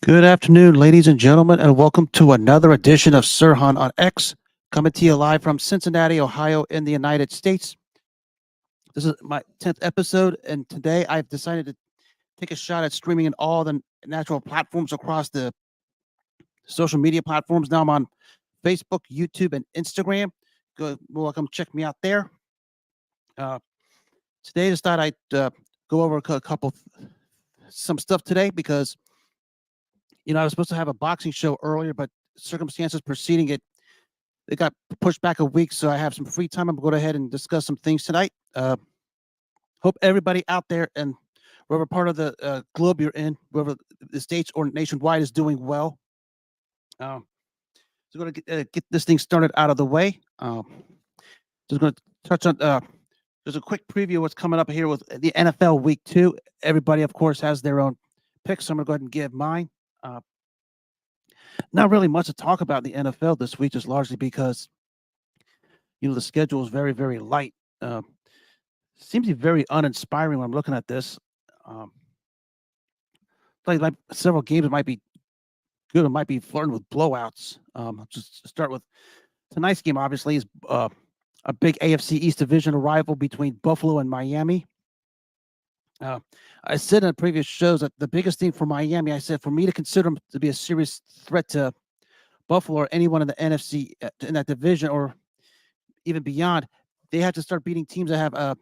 Good afternoon, ladies and gentlemen, and welcome to another edition of Sirhan on X, coming to you live from Cincinnati, Ohio, in the United States. This is my 10th episode, and today I've decided to take a shot at streaming in all the natural platforms across the social media platforms. Now I'm on Facebook, YouTube, and Instagram. Go, welcome, check me out there. Uh, Today, I just thought I'd go over some stuff today because I was supposed to have a boxing show earlier, but circumstances preceding it got pushed back a week, so I have some free time. I'm going to go ahead and discuss some things tonight. Hope everybody out there and wherever part of the globe you're in, wherever the states or nationwide, is doing well. So going to get this thing started out of the way. Just going to touch on there's a quick preview of what's coming up here with the NFL Week 2. Everybody, of course, has their own picks, so I'm going to go ahead and give mine. Not really much to talk about in the NFL this week, just largely because the schedule is very, very light. Seems to be very uninspiring when I'm looking at this. Like several games might be good, it might be flirting with blowouts. Just start with tonight's game. Obviously, is a big AFC East divisional rival between Buffalo and Miami. I said in previous shows that the biggest thing for Miami, I said for me to consider them to be a serious threat to Buffalo or anyone in the NFC in that division or even beyond, they have to start beating teams that have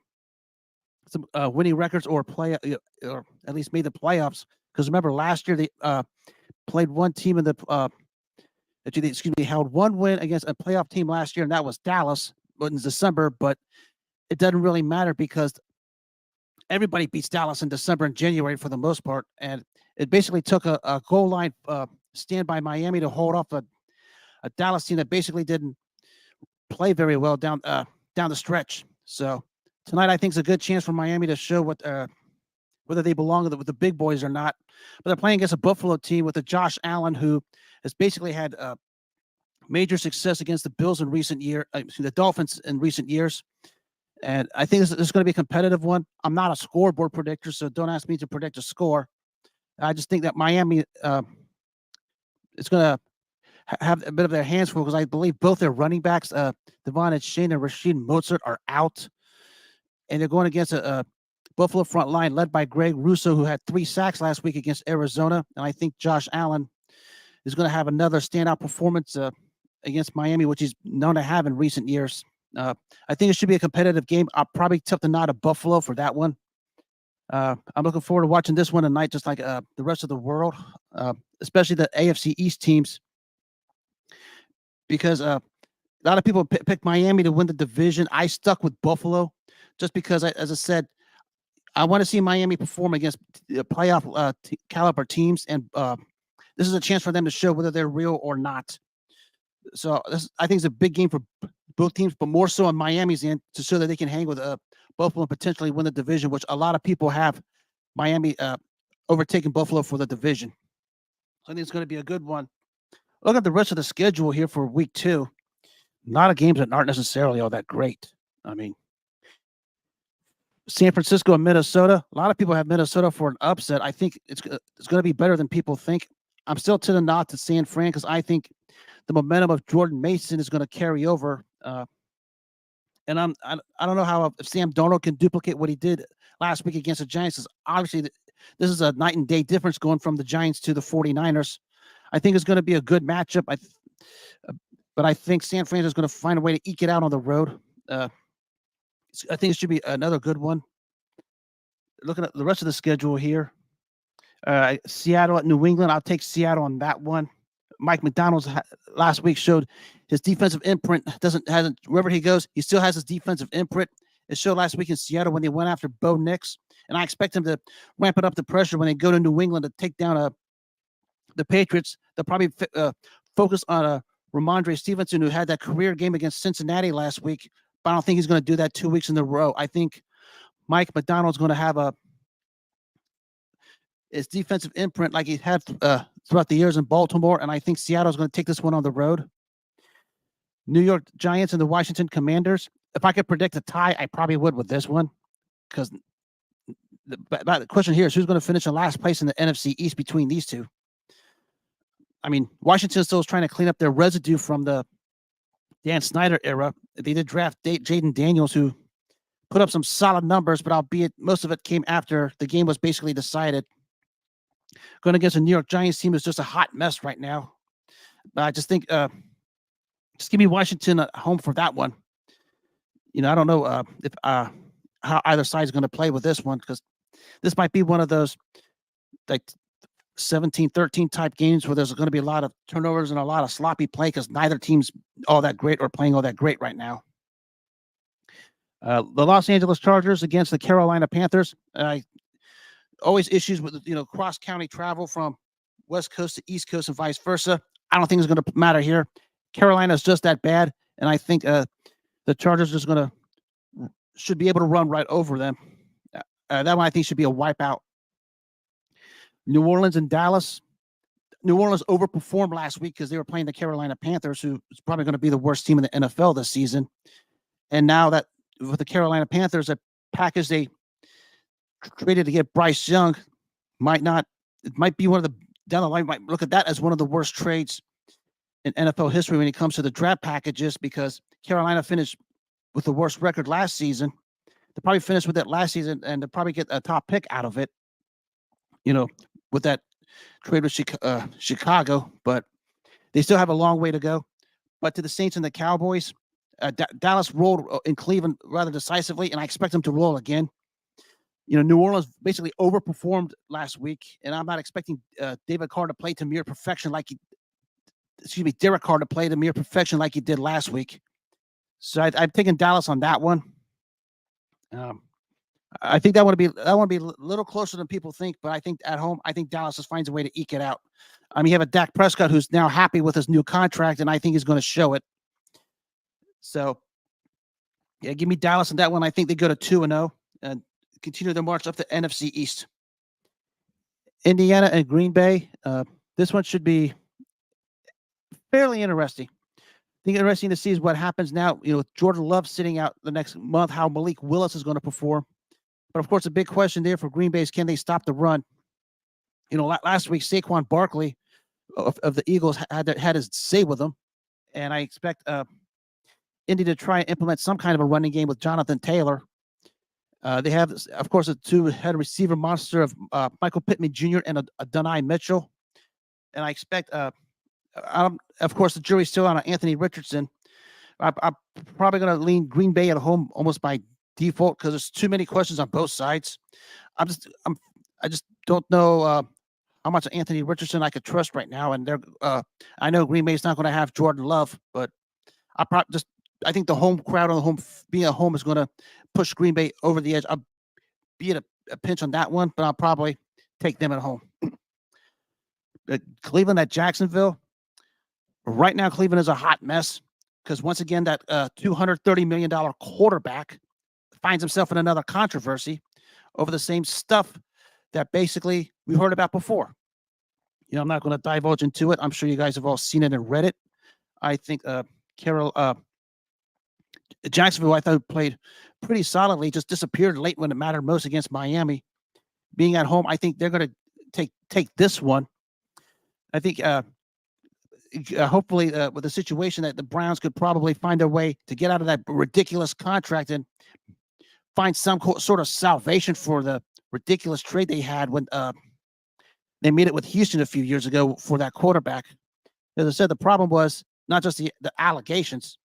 some winning records or or at least made the playoffs. Because remember, last year they played one team in the held one win against a playoff team last year, and that was Dallas, but in December. But it doesn't really matter because everybody beats Dallas in December and January for the most part, and it basically took a goal line stand by Miami to hold off a Dallas team that basically didn't play very well down the stretch. So tonight, I think is a good chance for Miami to show whether they belong with the big boys or not. But they're playing against a Buffalo team with a Josh Allen who has basically had major success against the Bills in recent year, the Dolphins in recent years. And I think this is going to be a competitive one. I'm not a scoreboard predictor, so don't ask me to predict a score. I just think that Miami is going to have a bit of their hands full because I believe both their running backs, Devon Shane and Rashid Mozart, are out. And they're going against a Buffalo front line led by Greg Russo, who had 3 sacks last week against Arizona. And I think Josh Allen is going to have another standout performance against Miami, which he's known to have in recent years. I think it should be a competitive game. I'll probably tip the nod of Buffalo for that one. I'm looking forward to watching this one tonight, just like the rest of the world, especially the AFC East teams, because a lot of people picked Miami to win the division. I stuck with Buffalo just because, as I said, I want to see Miami perform against playoff caliber teams, and this is a chance for them to show whether they're real or not. So I think it's a big game for both teams, but more so on Miami's end to show that they can hang with Buffalo and potentially win the division, which a lot of people have Miami overtaking Buffalo for the division. So I think it's going to be a good one. Look at the rest of the schedule here for week 2. A lot of games that aren't necessarily all that great. I mean, San Francisco and Minnesota. A lot of people have Minnesota for an upset. I think it's going to be better than people think. I'm still to the nod to San Fran because I think the momentum of Jordan Mason is going to carry over. And I don't know how if Sam Darnold can duplicate what he did last week against the Giants. Because obviously, this is a night and day difference going from the Giants to the 49ers. I think it's going to be a good matchup. But I think San Fran is going to find a way to eke it out on the road. I think it should be another good one. Looking at the rest of the schedule here, Seattle at New England. I'll take Seattle on that one. Mike McDonald's last week showed his defensive imprint hasn't wherever he goes, he still has his defensive imprint. It showed last week in Seattle when they went after Bo Nix, and I expect him to ramp it up the pressure when they go to New England to take down the Patriots. They'll probably focus on Ramondre Stevenson, who had that career game against Cincinnati last week, but I don't think he's going to do that 2 weeks in a row. I think Mike McDonald's going to have his defensive imprint like he had throughout the years in Baltimore, and I think Seattle's going to take this one on the road. New York Giants and the Washington Commanders. If I could predict a tie, I probably would with this one, because the question here is who's going to finish in last place in the NFC East between these two. I mean, Washington still is trying to clean up their residue from the Dan Snyder era. They did draft Jaden Daniels, who put up some solid numbers, but albeit most of it came after the game was basically decided. Going against a New York Giants team is just a hot mess right now. I just think, just give me Washington at home for that one. I don't know if how either side is going to play with this one, because this might be one of those like 17-13 type games where there's going to be a lot of turnovers and a lot of sloppy play because neither team's all that great or playing all that great right now. The Los Angeles Chargers against the Carolina Panthers. Always issues with cross county travel from West Coast to East Coast and vice versa. I don't think it's going to matter here. Carolina is just that bad, and I think the Chargers should be able to run right over them. That one I think should be a wipeout. New Orleans and Dallas. New Orleans overperformed last week because they were playing the Carolina Panthers, who is probably going to be the worst team in the NFL this season. And now that with the Carolina Panthers, a package they traded to get Bryce Young might be one of the down the line might look at that as one of the worst trades in NFL history when it comes to the draft packages, because Carolina finished with the worst record last season. They probably finished with it last season, and they'll probably get a top pick out of it, with that trade with Chicago. But they still have a long way to go. But to the Saints and the Cowboys, Dallas rolled in Cleveland rather decisively, and I expect them to roll again. New Orleans basically overperformed last week, and I'm not expecting Derek Carr to play to mere perfection like he did last week. So I'm taking Dallas on that one. I think that would be a little closer than people think, but I think at home, I think Dallas just finds a way to eke it out. You have a Dak Prescott who's now happy with his new contract, and I think he's going to show it. So, yeah, give me Dallas on that one. I think they go to 2-0 and continue their march up the NFC East. Indiana and Green Bay. This one should be fairly interesting. I think interesting to see is what happens now. With Jordan Love sitting out the next month, how Malik Willis is going to perform. But of course, the big question there for Green Bay is, can they stop the run? Last week Saquon Barkley of the Eagles had his say with them, and I expect Indy to try and implement some kind of a running game with Jonathan Taylor. They have, of course, a two-head receiver monster of Michael Pittman Jr. and Adonai Mitchell, and I expect. Of course, the jury's still on Anthony Richardson. I'm probably going to lean Green Bay at home almost by default because there's too many questions on both sides. I just don't know how much Anthony Richardson I could trust right now. And I know Green Bay's not going to have Jordan Love, but I think the home crowd on the home being at home is going to push Green Bay over the edge. I'll be at a pinch on that one, but I'll probably take them at home. Cleveland at Jacksonville. Right now, Cleveland is a hot mess because once again, that $230 million quarterback finds himself in another controversy over the same stuff that basically we heard about before. I'm not going to divulge into it. I'm sure you guys have all seen it and read it. I think Jacksonville, I thought, played pretty solidly, just disappeared late when it mattered most against Miami. Being at home, I think they're going to take this one. I think hopefully with the situation that the Browns could probably find a way to get out of that ridiculous contract and find some sort of salvation for the ridiculous trade they had when they made it with Houston a few years ago for that quarterback. As I said, the problem was not just the allegations.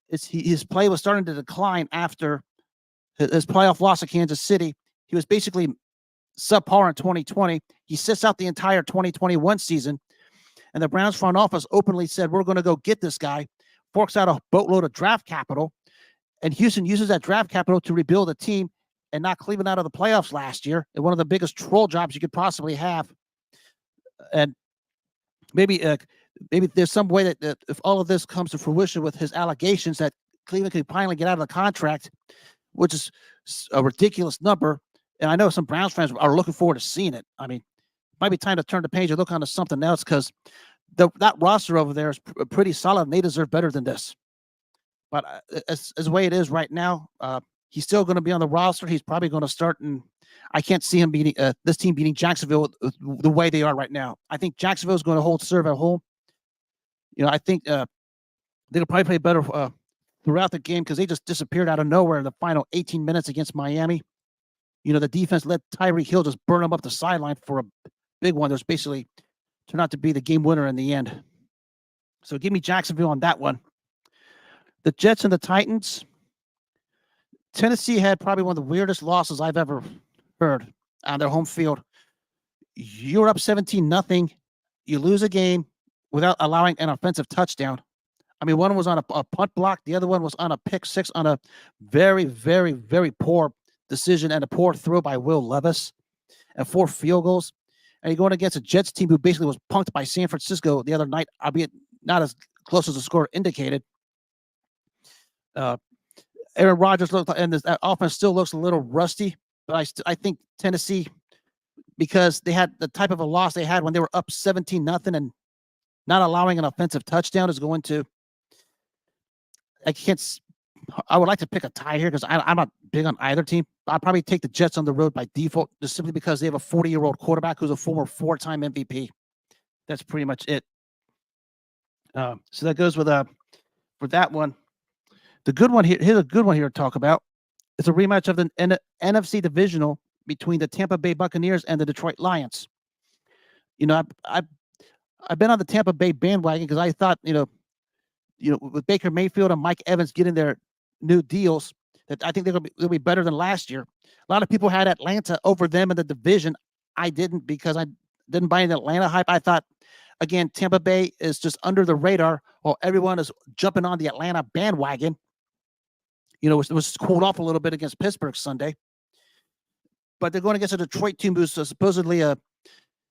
His play was starting to decline after his playoff loss at Kansas City. He was basically subpar in 2020. He sits out the entire 2021 season. And the Browns front office openly said, we're going to go get this guy, forks out a boatload of draft capital, and Houston uses that draft capital to rebuild a team and knock Cleveland out of the playoffs last year. And one of the biggest troll jobs you could possibly have. And maybe there's some way that if all of this comes to fruition with his allegations, that Cleveland could finally get out of the contract, which is a ridiculous number. And I know some Browns fans are looking forward to seeing it. I mean, might be time to turn the page and look onto something else because that roster over there is pretty solid and they deserve better than this. But as the way it is right now, he's still going to be on the roster. He's probably going to start in I can't see him beating this team beating Jacksonville the way they are right now. I think Jacksonville is going to hold serve at home. I think they'll probably play better throughout the game because they just disappeared out of nowhere in the final 18 minutes against Miami. The defense let Tyreek Hill just burn them up the sideline for a big one. There's basically turned out to be the game winner in the end. So give me Jacksonville on that one. The Jets and the Titans. Tennessee had probably one of the weirdest losses I've ever heard on their home field. You're up 17-0. You lose a game without allowing an offensive touchdown. I mean, one was on a punt block. The other one was on a pick six on a very, very, very poor decision and a poor throw by Will Levis and 4 field goals. And you're going against a Jets team who basically was punked by San Francisco the other night, albeit not as close as the score indicated. Aaron Rodgers looked, and that offense still looks a little rusty, but I think Tennessee, because they had the type of a loss they had when they were up 17-0 and not allowing an offensive touchdown, is going to. I would like to pick a tie here because I'm not big on either team. I'll probably take the Jets on the road by default, just simply because they have a 40-year-old quarterback who's a former 4-time MVP. That's pretty much it. So that goes with for that one. The good one here. Here's a good one here to talk about. It's a rematch of the NFC divisional between the Tampa Bay Buccaneers and the Detroit Lions. I've been on the Tampa Bay bandwagon because I thought, with Baker Mayfield and Mike Evans getting their new deals, that I think they'll be better than last year. A lot of people had Atlanta over them in the division. I didn't, because I didn't buy into Atlanta hype. I thought, again, Tampa Bay is just under the radar while everyone is jumping on the Atlanta bandwagon. It was cooled off a little bit against Pittsburgh Sunday. But they're going against a Detroit team who's supposedly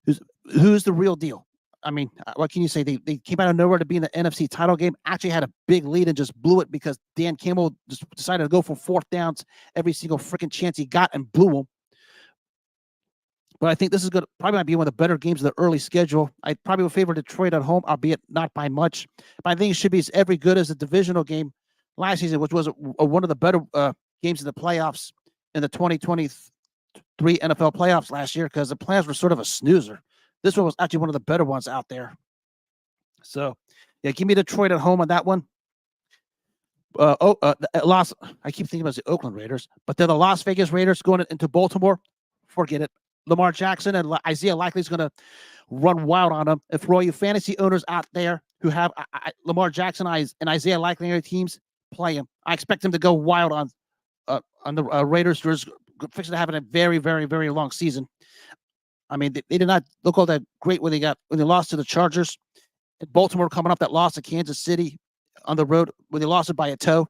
who's the real deal. I mean, what can you say? They came out of nowhere to be in the NFC title game, actually had a big lead and just blew it because Dan Campbell just decided to go for 4th downs every single freaking chance he got and blew them. But I think this is going to probably might be one of the better games of the early schedule. I probably would favor Detroit at home, albeit not by much. But I think it should be every good as a divisional game last season, which was one of the better games in the playoffs in the 2023 NFL playoffs last year, because the plans were sort of a snoozer. This one was actually one of the better ones out there. So, yeah, give me Detroit at home on that one. I keep thinking about the Oakland Raiders, but they're the Las Vegas Raiders going into Baltimore. Forget it. Lamar Jackson and Isaiah Likely is going to run wild on them. If for all you fantasy owners out there who have Lamar Jackson and Isaiah Likely in their teams, play him. I expect them to go wild on the Raiders, who are fixing to have a very, very, very long season. I mean, they did not look all that great when they lost to the Chargers. And Baltimore coming up that loss to Kansas City on the road when they lost it by a toe.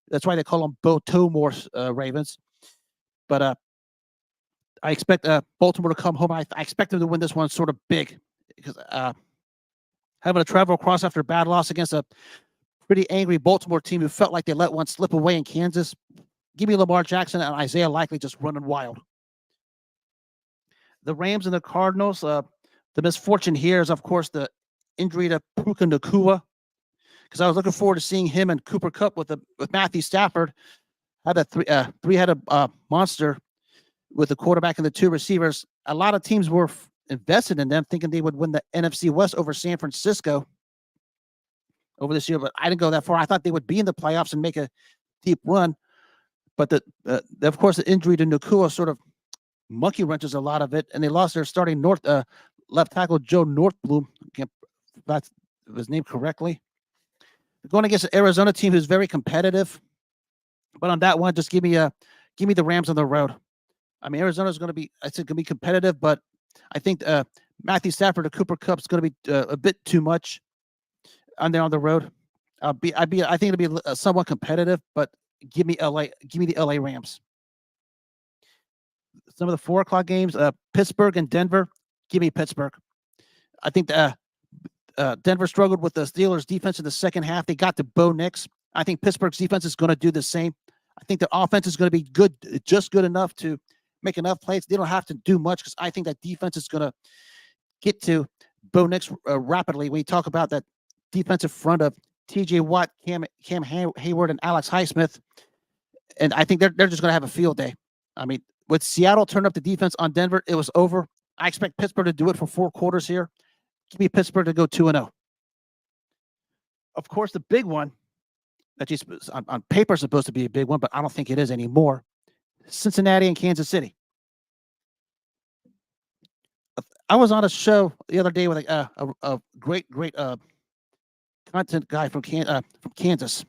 That's why they call them Baltimore Ravens. But I expect Baltimore to come home. I expect them to win this one sort of big, because having to travel across after a bad loss against a pretty angry Baltimore team who felt like they let one slip away in Kansas. Give me Lamar Jackson and Isaiah Likely just running wild. The Rams and the Cardinals. The misfortune here is, of course, the injury to Puka Nacua, because I was looking forward to seeing him and Cooper Kupp with Matthew Stafford had a three-headed monster with the quarterback and the 2 receivers. A lot of teams were invested in them, thinking they would win the NFC West over San Francisco over this year, but I didn't go that far. I thought they would be in the playoffs and make a deep run, but of course, the injury to Nacua sort of monkey wrenches a lot of it, and they lost their starting left tackle Joe Northblum. That's his name correctly. They're going against an Arizona team who's very competitive, but on that one, just give me the Rams on the road. I mean, Arizona's going to be, I think, going to be competitive, but I think Matthew Stafford or Cooper Kupp is going to be a bit too much on the road. I think it'll be somewhat competitive, but give me the LA Rams. Some of the 4:00 games, Pittsburgh and Denver. Give me Pittsburgh. I think Denver struggled with the Steelers' defense in the second half. They got to Bo Nix. I think Pittsburgh's defense is going to do the same. I think their offense is going to be good, just good enough to make enough plays. They don't have to do much, because I think that defense is going to get to Bo Nix rapidly. When you talk about that defensive front of T.J. Watt, Cam Hayward, and Alex Highsmith, and I think they're just going to have a field day. I mean, with Seattle turning up the defense on Denver, it was over. I expect Pittsburgh to do it for 4 quarters here. Give me Pittsburgh to go 2-0. Of course, the big one that you on paper is supposed to be a big one, but I don't think it is anymore. Cincinnati and Kansas City. I was on a show the other day with a great content guy from Kansas.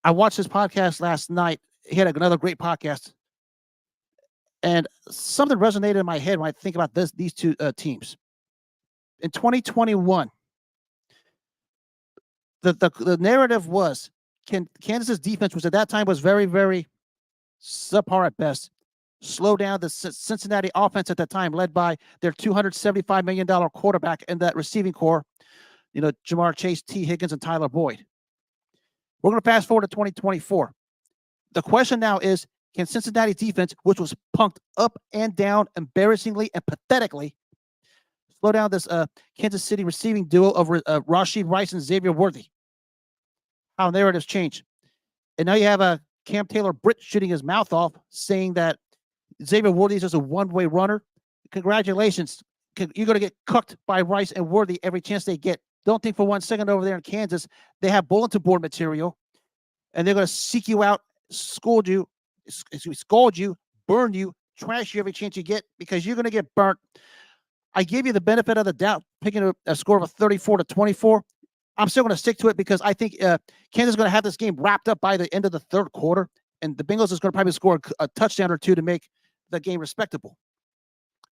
I watched his podcast last night. He had another great podcast, and something resonated in my head when I think about these two teams. In 2021, the narrative was Kansas's defense was at that time was very, very subpar at best. Slow down the Cincinnati offense at that time, led by their $275 million quarterback and that receiving core, Jamar Chase, T. Higgins, and Tyler Boyd. We're going to fast forward to 2024. The question now is, can Cincinnati's defense, which was punked up and down embarrassingly and pathetically, slow down this Kansas City receiving duo of Rashid Rice and Xavier Worthy? How narratives change. And now you have Cam Taylor-Britt shooting his mouth off, saying that Xavier Worthy is just a one-way runner. Congratulations. You're going to get cooked by Rice and Worthy every chance they get. Don't think for 1 second over there in Kansas, they have bulletin board material, and they're going to seek you out, scold you, burn you, trash you every chance you get, because you're going to get burnt. I gave you the benefit of the doubt, picking a score of 34-24. I'm still going to stick to it because I think Kansas is going to have this game wrapped up by the end of the third quarter, and the Bengals is going to probably score a touchdown or two to make the game respectable.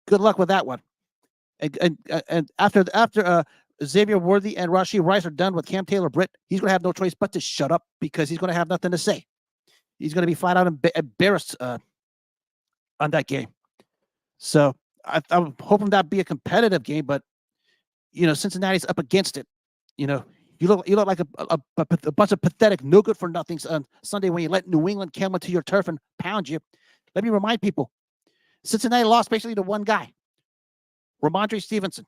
Good luck with that one. And after Xavier Worthy and Rashid Rice are done with Cam Taylor-Britt, he's going to have no choice but to shut up because he's going to have nothing to say. He's going to be flat out embarrassed on that game. So I'm hoping that'd be a competitive game, but Cincinnati's up against it. You look like a bunch of pathetic, no good for nothings on Sunday when you let New England come into your turf and pound you. Let me remind people, Cincinnati lost basically to one guy, Ramondre Stevenson.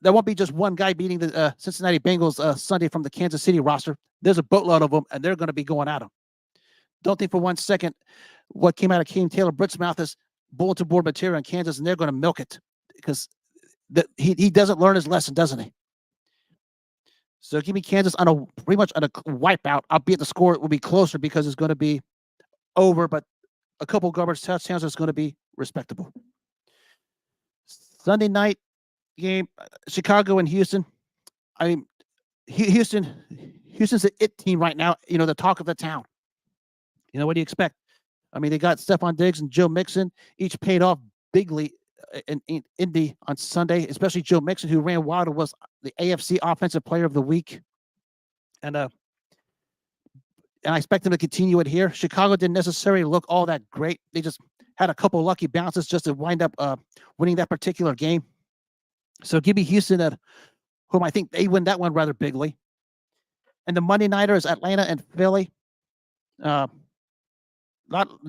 There won't be just one guy beating the Cincinnati Bengals Sunday from the Kansas City roster. There's a boatload of them, and they're going to be going at them. Don't think for 1 second what came out of Cam Taylor-Britt's mouth is bulletin board material in Kansas, and they're going to milk it because he doesn't learn his lesson, doesn't he? So give me Kansas pretty much on a wipeout. Albeit the score will be closer because it's going to be over, but a couple garbage touchdowns is going to be respectable. Sunday night game, Chicago and Houston. I mean, Houston's the it team right now. The talk of the town. What do you expect? I mean, they got Stephon Diggs and Joe Mixon, each paid off bigly in Indy on Sunday, especially Joe Mixon, who ran wild and was the AFC Offensive Player of the Week. And I expect them to continue it here. Chicago didn't necessarily look all that great. They just had a couple lucky bounces just to wind up winning that particular game. So give me Houston, whom I think they win that one rather bigly. And the Monday nighter is Atlanta and Philly.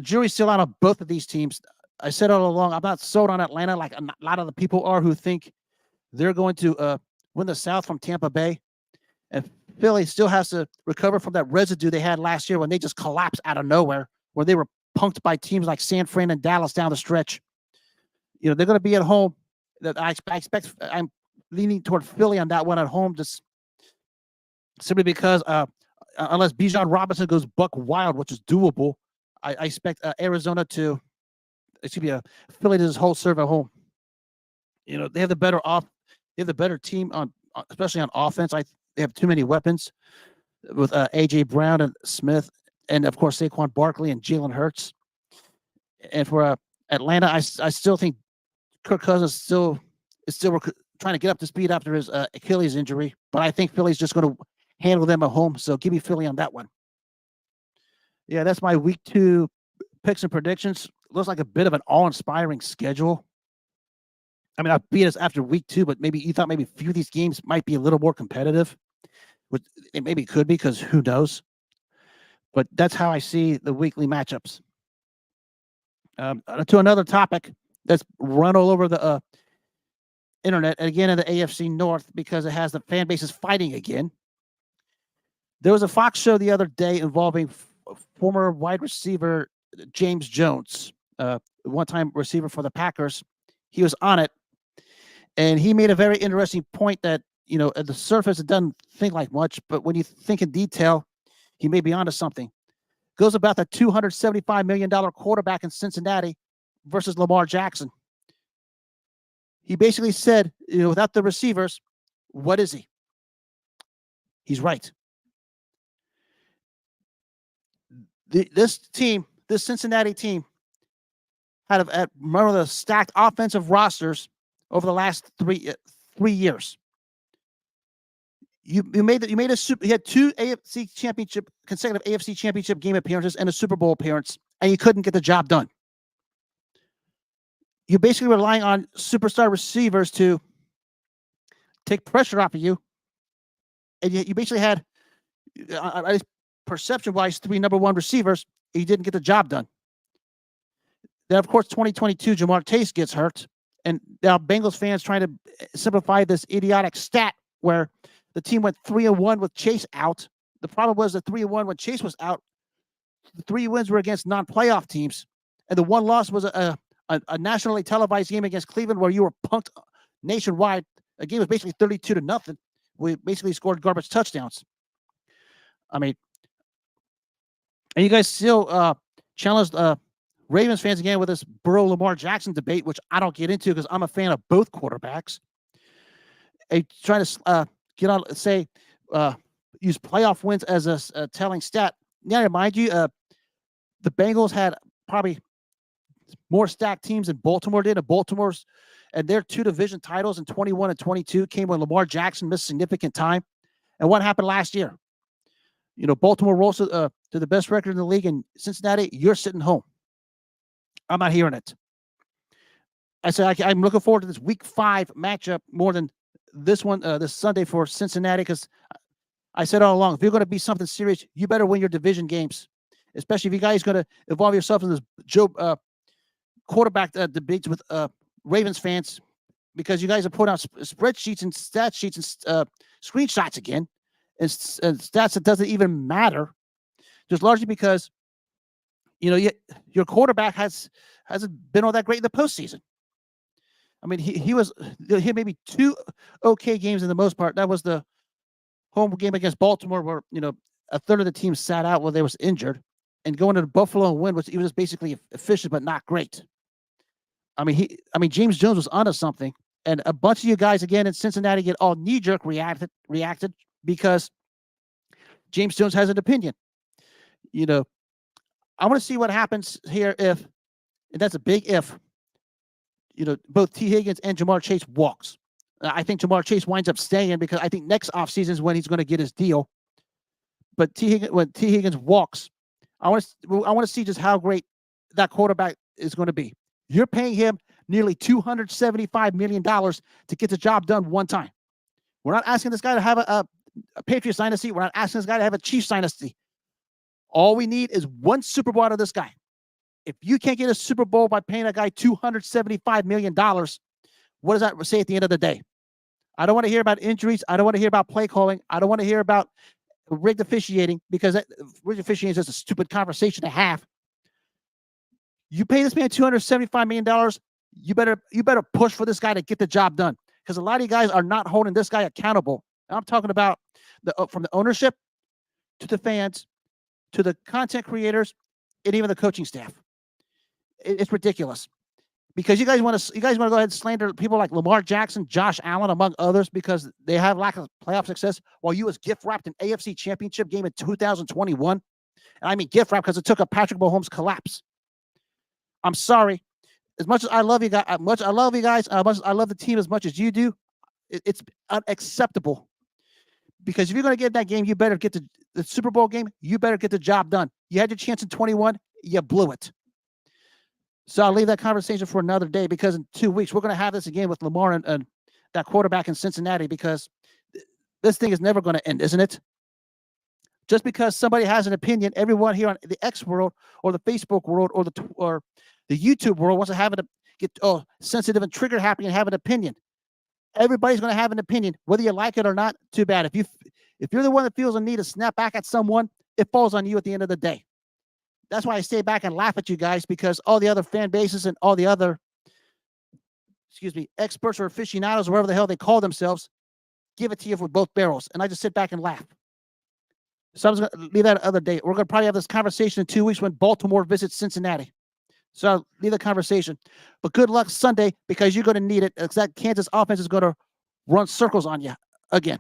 Jury's still out on both of these teams. I said all along, I'm not sold on Atlanta like a lot of the people are who think they're going to win the South from Tampa Bay. And Philly still has to recover from that residue they had last year when they just collapsed out of nowhere, where they were punked by teams like San Fran and Dallas down the stretch. They're going to be at home. I expect I'm leaning toward Philly on that one at home, just simply because unless Bijan Robinson goes buck wild, which is doable, I expect Arizona to. It should be Philly to just hold serve at home. They have the better team especially on offense. They have too many weapons with AJ Brown and Smith, and of course Saquon Barkley and Jalen Hurts. And for Atlanta, I still think Kirk Cousins is still trying to get up to speed after his Achilles injury, but I think Philly's just going to handle them at home. So give me Philly on that one. Yeah, that's my week 2 picks and predictions. Looks like a bit of an awe-inspiring schedule. I mean, I beat us after week 2, but maybe you thought maybe a few of these games might be a little more competitive. Which it maybe could be, because who knows? But that's how I see the weekly matchups. To another topic that's run all over the internet, and again in the AFC North, because it has the fan bases fighting again. There was a Fox show the other day involving former wide receiver James Jones. one-time receiver for the Packers. He was on it, and he made a very interesting point that, at the surface it doesn't think like much, but when you think in detail, he may be onto something. Goes about the $275 million quarterback in Cincinnati versus Lamar Jackson. He basically said, without the receivers, what is he? He's right. This Cincinnati team, had one of the stacked offensive rosters over the last 3 years. You had two consecutive AFC championship game appearances and a Super Bowl appearance, and you couldn't get the job done. You're basically relying on superstar receivers to take pressure off of you, and you basically had, perception-wise, 3 number 1 receivers, and you didn't get the job done. Then, of course, 2022, Jamar Chase gets hurt, and now Bengals fans trying to simplify this idiotic stat where the team went 3-1 with Chase out. The problem was the 3-1 when Chase was out. The 3 wins were against non-playoff teams, and the 1 loss was a nationally televised game against Cleveland where you were punked nationwide. The game was basically 32-0. We basically scored garbage touchdowns. I mean, and you guys still challenged Ravens fans again with this Burrow-Lamar Jackson debate, which I don't get into because I'm a fan of both quarterbacks. Trying to get on, say, use playoff wins as a telling stat. Now, mind you, the Bengals had probably more stacked teams than Baltimore did. And their 2 division titles in 21 and 22 came when Lamar Jackson missed significant time. And what happened last year? Baltimore rolls to the best record in the league, and Cincinnati, you're sitting home. I'm not hearing it. I said I'm looking forward to this Week 5 matchup more than this one this Sunday for Cincinnati, because I said all along, if you're going to be something serious, you better win your division games, especially if you guys going to involve yourself in this quarterback debates with Ravens fans, because you guys are putting out spreadsheets and stat sheets and screenshots again, and stats that doesn't even matter, just largely because your quarterback hasn't been all that great in the postseason. I mean, he had maybe 2 okay games in the most part. That was the home game against Baltimore, where a third of the team sat out while they was injured, and going to the Buffalo and win, he was basically efficient but not great. I mean, James Jones was onto something, and a bunch of you guys again in Cincinnati get all knee-jerk reacted because James Jones has an opinion. I want to see what happens here if, and that's a big if, both T. Higgins and Jamar Chase walks. I think Jamar Chase winds up staying because I think next offseason is when he's going to get his deal. But when T. Higgins walks, I want to see just how great that quarterback is going to be. You're paying him nearly $275 million to get the job done one time. We're not asking this guy to have a Patriots dynasty. We're not asking this guy to have a Chiefs dynasty. All we need is 1 Super Bowl out of this guy. If you can't get a Super Bowl by paying a guy $275 million, what does that say at the end of the day? I don't want to hear about injuries. I don't want to hear about play calling. I don't want to hear about rigged officiating, because rigged officiating is just a stupid conversation to have. You pay this man $275 million, you better push for this guy to get the job done, because a lot of you guys are not holding this guy accountable. And I'm talking about from the ownership to the fans to the content creators and even the coaching staff. It's ridiculous, because you guys want to go ahead and slander people like Lamar Jackson, Josh Allen, among others, because they have lack of playoff success, while you was gift wrapped an AFC Championship game in 2021. And I mean gift wrapped because it took a Patrick Mahomes collapse. I'm sorry. As much as I love you guys, I love the team as much as you do. It's unacceptable, because if you're going to get that game, you better get the Super Bowl game. You better get the job done. You had your chance in 21. You blew it. So I'll leave that conversation for another day, because in 2 weeks, we're going to have this again with Lamar and that quarterback in Cincinnati, because this thing is never going to end, isn't it? Just because somebody has an opinion, everyone here on the X world or the Facebook world or the YouTube world wants to have it get sensitive and trigger happy and have an opinion. Everybody's going to have an opinion, whether you like it or not. Too bad. If you're the one that feels a need to snap back at someone, it falls on you at the end of the day. That's why I stay back and laugh at you guys, because all the other fan bases and all the other, experts or aficionados or whatever the hell they call themselves, give it to you with both barrels. And I just sit back and laugh. So I was going to leave that other day. We're going to probably have this conversation in 2 weeks when Baltimore visits Cincinnati. So I'll leave the conversation. But good luck Sunday, because you're going to need it. That Kansas offense is going to run circles on you again.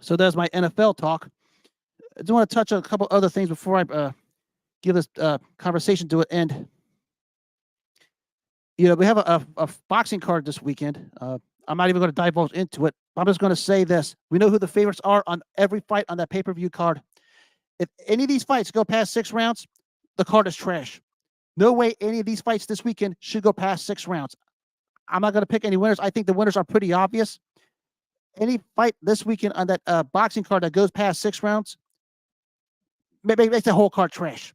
So there's my NFL talk. I do want to touch on a couple other things before I give this conversation to an end. We have a boxing card this weekend. I'm not even going to divulge into it. I'm just going to say this. We know who the favorites are on every fight on that pay-per-view card. If any of these fights go past 6 rounds, the card is trash. No way any of these fights this weekend should go past 6 rounds. I'm not going to pick any winners. I think the winners are pretty obvious. Any fight this weekend on that boxing card that goes past 6 rounds, maybe makes the whole card trash.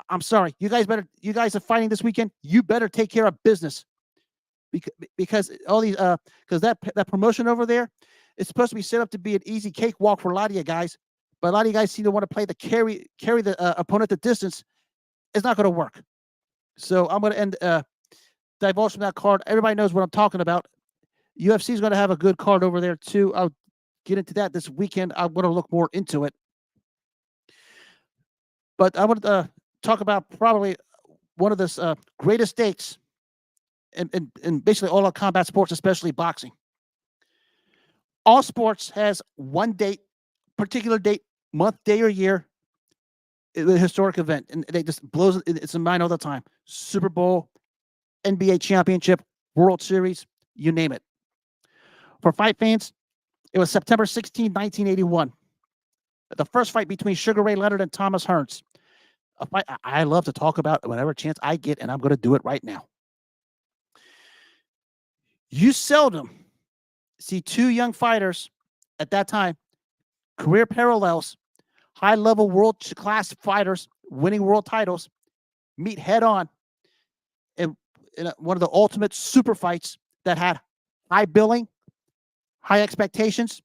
I'm sorry. You guys are fighting this weekend. You better take care of business. Because all these because that promotion over there is supposed to be set up to be an easy cakewalk for a lot of you guys. But a lot of you guys seem to want to play the carry the opponent the distance. It's not going to work. So I'm going to end divulge from that card. Everybody knows what I'm talking about. UFC is going to have a good card over there too. I'll get into that this weekend. I want to look more into it. But I want to talk about probably one of the greatest dates in basically all of combat sports, especially boxing. All sports has one date, particular date, month, day, or year, a historic event, and they just blows it's in mind all the time. Super Bowl, NBA championship, World Series, you name it. For fight fans, it was September 16, 1981. The first fight between Sugar Ray Leonard and Leonard-Hearns. A fight I love to talk about whenever chance I get, and I'm going to do it right now. You seldom see two young fighters at that time, career parallels, high-level world-class fighters winning world titles, meet head-on in one of the ultimate super fights that had high billing, high expectations,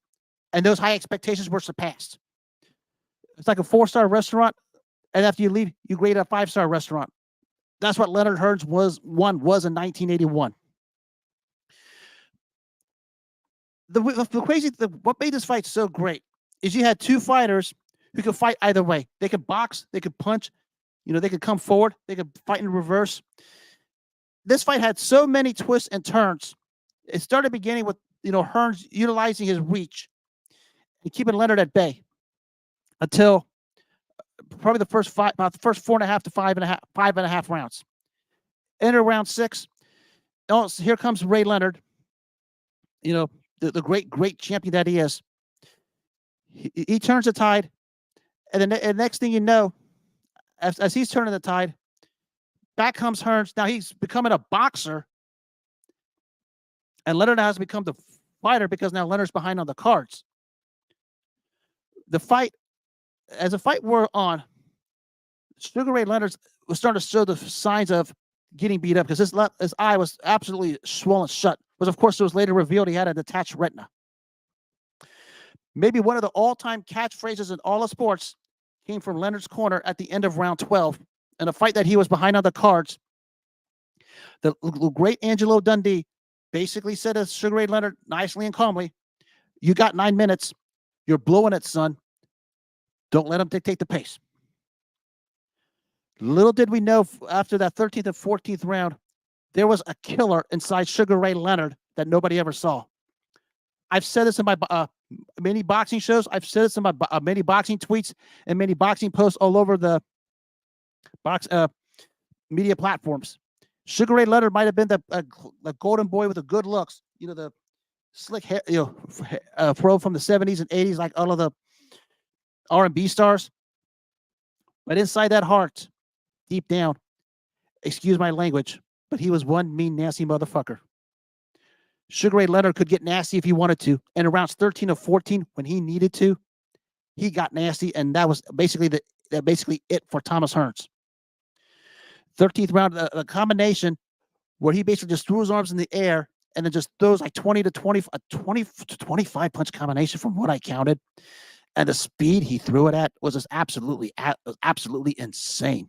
and those high expectations were surpassed. It's like a 4-star restaurant, and after you leave, you grade a 5-star restaurant. That's what Leonard-Hearns was in 1981. The crazy thing, what made this fight so great is you had two fighters who could fight either way. They could box, they could punch, they could come forward, they could fight in reverse. This fight had so many twists and turns. It started beginning with, Hearns utilizing his reach and keeping Leonard at bay until probably the first 4.5 to 5.5 rounds. Enter round 6. Oh, so here comes Ray Leonard. The great champion that he is. He turns the tide, and the next thing you know, as he's turning the tide, back comes Hearns. Now he's becoming a boxer, and Leonard has become the fighter because now Leonard's behind on the cards. As the fight wore on, Sugar Ray Leonard was starting to show the signs of getting beat up because his eye was absolutely swollen shut. But of course, it was later revealed he had a detached retina. Maybe one of the all-time catchphrases in all of sports came from Leonard's corner at the end of round 12 in a fight that he was behind on the cards. The great Angelo Dundee basically said to Sugar Ray Leonard nicely and calmly, "You got 9 minutes. You're blowing it, son. Don't let him dictate the pace." Little did we know after that 13th and 14th round, there was a killer inside Sugar Ray Leonard that nobody ever saw. I've said this in my many boxing shows. I've said this in my many boxing tweets and many boxing posts all over the media platforms. Sugar Ray Leonard might have been the golden boy with the good looks. The slick hair, pro from the 70s and 80s, like all of the R&B stars. But inside that heart, deep down, excuse my language, but he was one mean, nasty motherfucker. Sugar Ray Leonard could get nasty if he wanted to. And around 13 or 14, when he needed to, he got nasty, and that was basically it for Leonard-Hearns. 13th round, a combination where he basically just threw his arms in the air and then just throws like 20 to 25 punch combination from what I counted. and the speed he threw it at was just absolutely insane.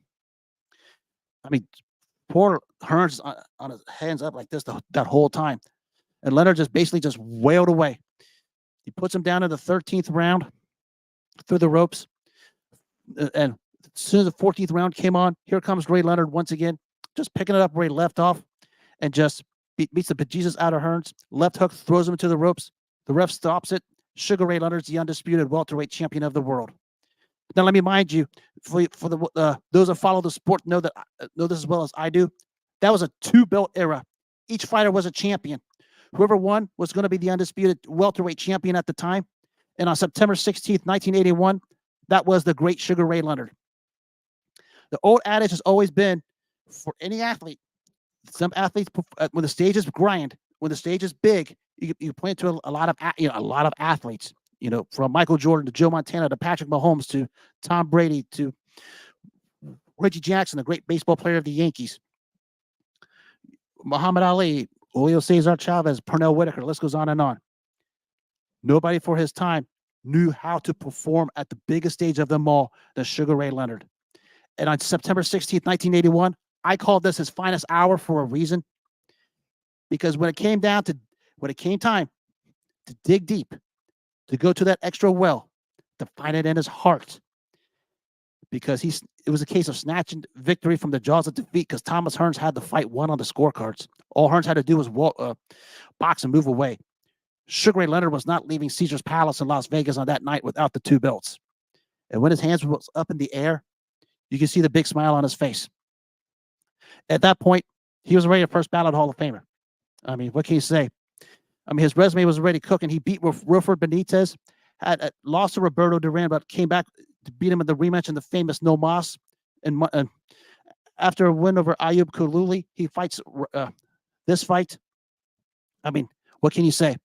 I mean, poor Hearns on his hands up like this that whole time, and Leonard just basically just wailed away. He puts him down in the 13th round through the ropes, and as soon as the 14th round came on, here comes Ray Leonard once again, just picking it up where he left off, and just beats the bejesus out of Hearns. Left hook throws him into the ropes. The ref stops it. Sugar Ray Leonard's the undisputed welterweight champion of the world. Now, let me mind you, for the those that follow the sport know this as well as I do. That was a 2-belt era. Each fighter was a champion. Whoever won was going to be the undisputed welterweight champion at the time. And on September 16th, 1981, that was the great Sugar Ray Leonard. The old adage has always been, for any athlete, some athletes, when the stage is grind, when the stage is big, you point to a lot of athletes. From Michael Jordan to Joe Montana to Patrick Mahomes to Tom Brady to Reggie Jackson, the great baseball player of the Yankees, Muhammad Ali, Julio Cesar Chavez, Pernell Whitaker, the list goes on and on. Nobody for his time knew how to perform at the biggest stage of them all than Sugar Ray Leonard. And on September 16th, 1981, I called this his finest hour for a reason. Because when it came time to dig deep, to go to that extra well, to find it in his heart, because it was a case of snatching victory from the jaws of defeat, because Thomas Hearns had the fight won on the scorecards. All Hearns had to do was box and move away. Sugar Ray Leonard was not leaving Caesar's Palace in Las Vegas on that night without the 2 belts. And when his hands was up in the air, you can see the big smile on his face. At that point, he was already a first ballot Hall of Famer. I mean, what can you say? I mean, his resume was already cooking. He beat Wilfred Benitez, had lost to Roberto Duran, but came back to beat him in the rematch in the famous No Mas. And after a win over Ayub Kululi, he fights this fight. I mean, what can you say?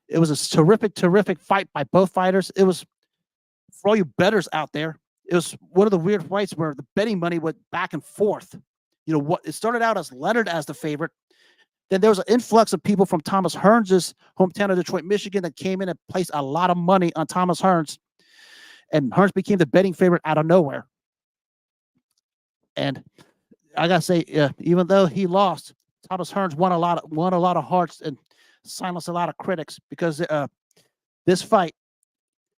It was a terrific fight by both fighters. It was, for all you bettors out there, it was one of the weird fights where the betting money went back and forth. It started out as Leonard as the favorite. Then there was an influx of people from Thomas Hearns' hometown of Detroit, Michigan, that came in and placed a lot of money on Thomas Hearns. And Hearns became the betting favorite out of nowhere. And I gotta say, even though he lost, Thomas Hearns won a lot of hearts and silenced a lot of critics, because this fight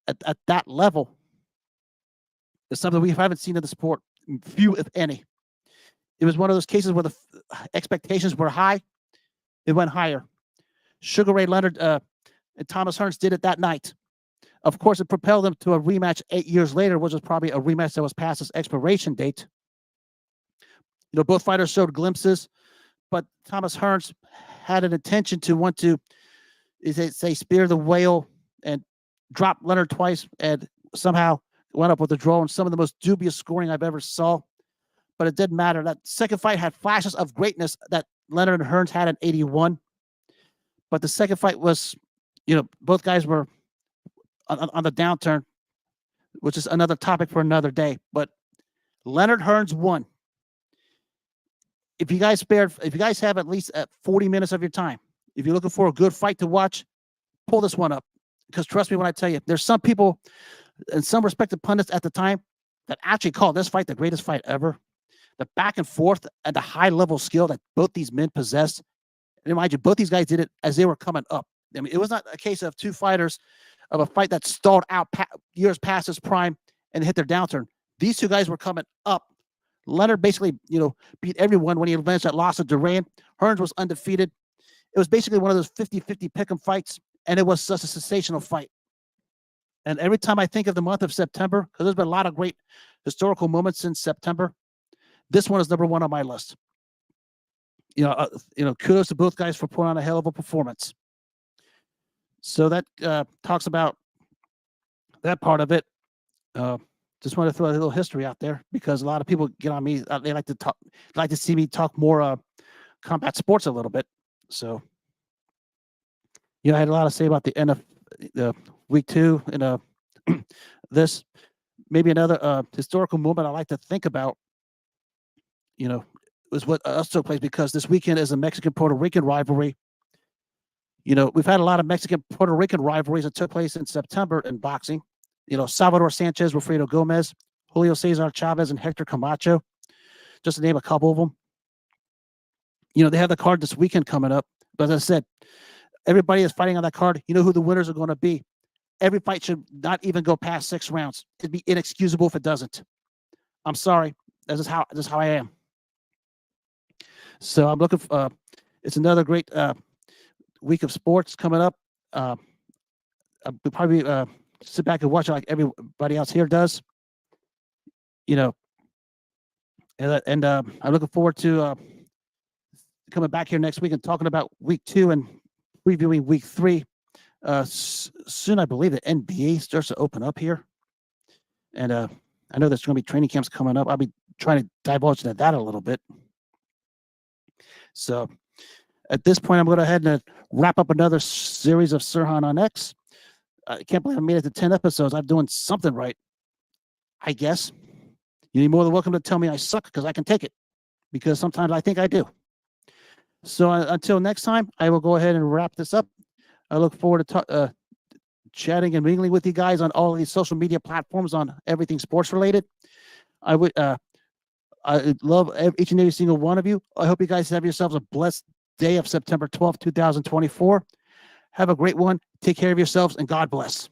at that level is something we haven't seen in the sport, few if any. It was one of those cases where the expectations were high. It went higher. Sugar Ray Leonard and Thomas Hearns did it that night. Of course, it propelled them to a rematch 8 years later, which was probably a rematch that was past its expiration date. Both fighters showed glimpses, but Thomas Hearns had an intention to want to, say, spear the whale and drop Leonard twice, and somehow went up with a draw and some of the most dubious scoring I've ever saw. But it didn't matter. That second fight had flashes of greatness that Leonard and Hearns had in 81. But the second fight was, both guys were on the downturn, which is another topic for another day. But Leonard Hearns won. If you guys have at least 40 minutes of your time, if you're looking for a good fight to watch, pull this one up. Because trust me when I tell you, there's some people and some respected pundits at the time that actually called this fight the greatest fight ever. The back and forth and the high level skill that both these men possessed. And mind you, both these guys did it as they were coming up. I mean, it was not a case of two fighters of a fight that stalled out years past its prime and hit their downturn. These two guys were coming up. Leonard basically, beat everyone when he avenged that loss of Duran. Hearns was undefeated. It was basically one of those 50-50 pick'em fights, and it was such a sensational fight. And every time I think of the month of September, because there's been a lot of great historical moments since September, this one is number one on my list. Kudos to both guys for putting on a hell of a performance. So that talks about that part of it. Just want to throw a little history out there, because a lot of people get on me. They like to see me talk more combat sports a little bit. So, I had a lot to say about the end of the week 2 and this. Maybe another historical moment I like to think about, was what took place, because this weekend is a Mexican-Puerto Rican rivalry. We've had a lot of Mexican-Puerto Rican rivalries that took place in September in boxing. Salvador Sanchez, Wilfredo Gomez, Julio Cesar Chavez, and Hector Camacho, just to name a couple of them. They have the card this weekend coming up. But as I said, everybody is fighting on that card. You know who the winners are going to be. Every fight should not even go past 6 rounds. It'd be inexcusable if it doesn't. I'm sorry. This is how I am. So I'm looking for. It's another great week of sports coming up. I'll probably sit back and watch it like everybody else here does. And I'm looking forward to coming back here next week and talking about week 2 and previewing week 3. Soon, I believe the NBA starts to open up here, and I know there's going to be training camps coming up. I'll be trying to divulge into that a little bit. So at this point, I'm going to go ahead and wrap up another series of Sirhan on X. I can't believe I made it to 10 episodes. I'm doing something right, I guess. You're more than welcome to tell me I suck, because I can take it, because sometimes I think I do. So until next time, I will go ahead and wrap this up. I look forward to chatting and mingling with you guys on all of these social media platforms on everything sports related. I love each and every single one of you. I hope you guys have yourselves a blessed day of September 12th, 2024. Have a great one. Take care of yourselves, and God bless.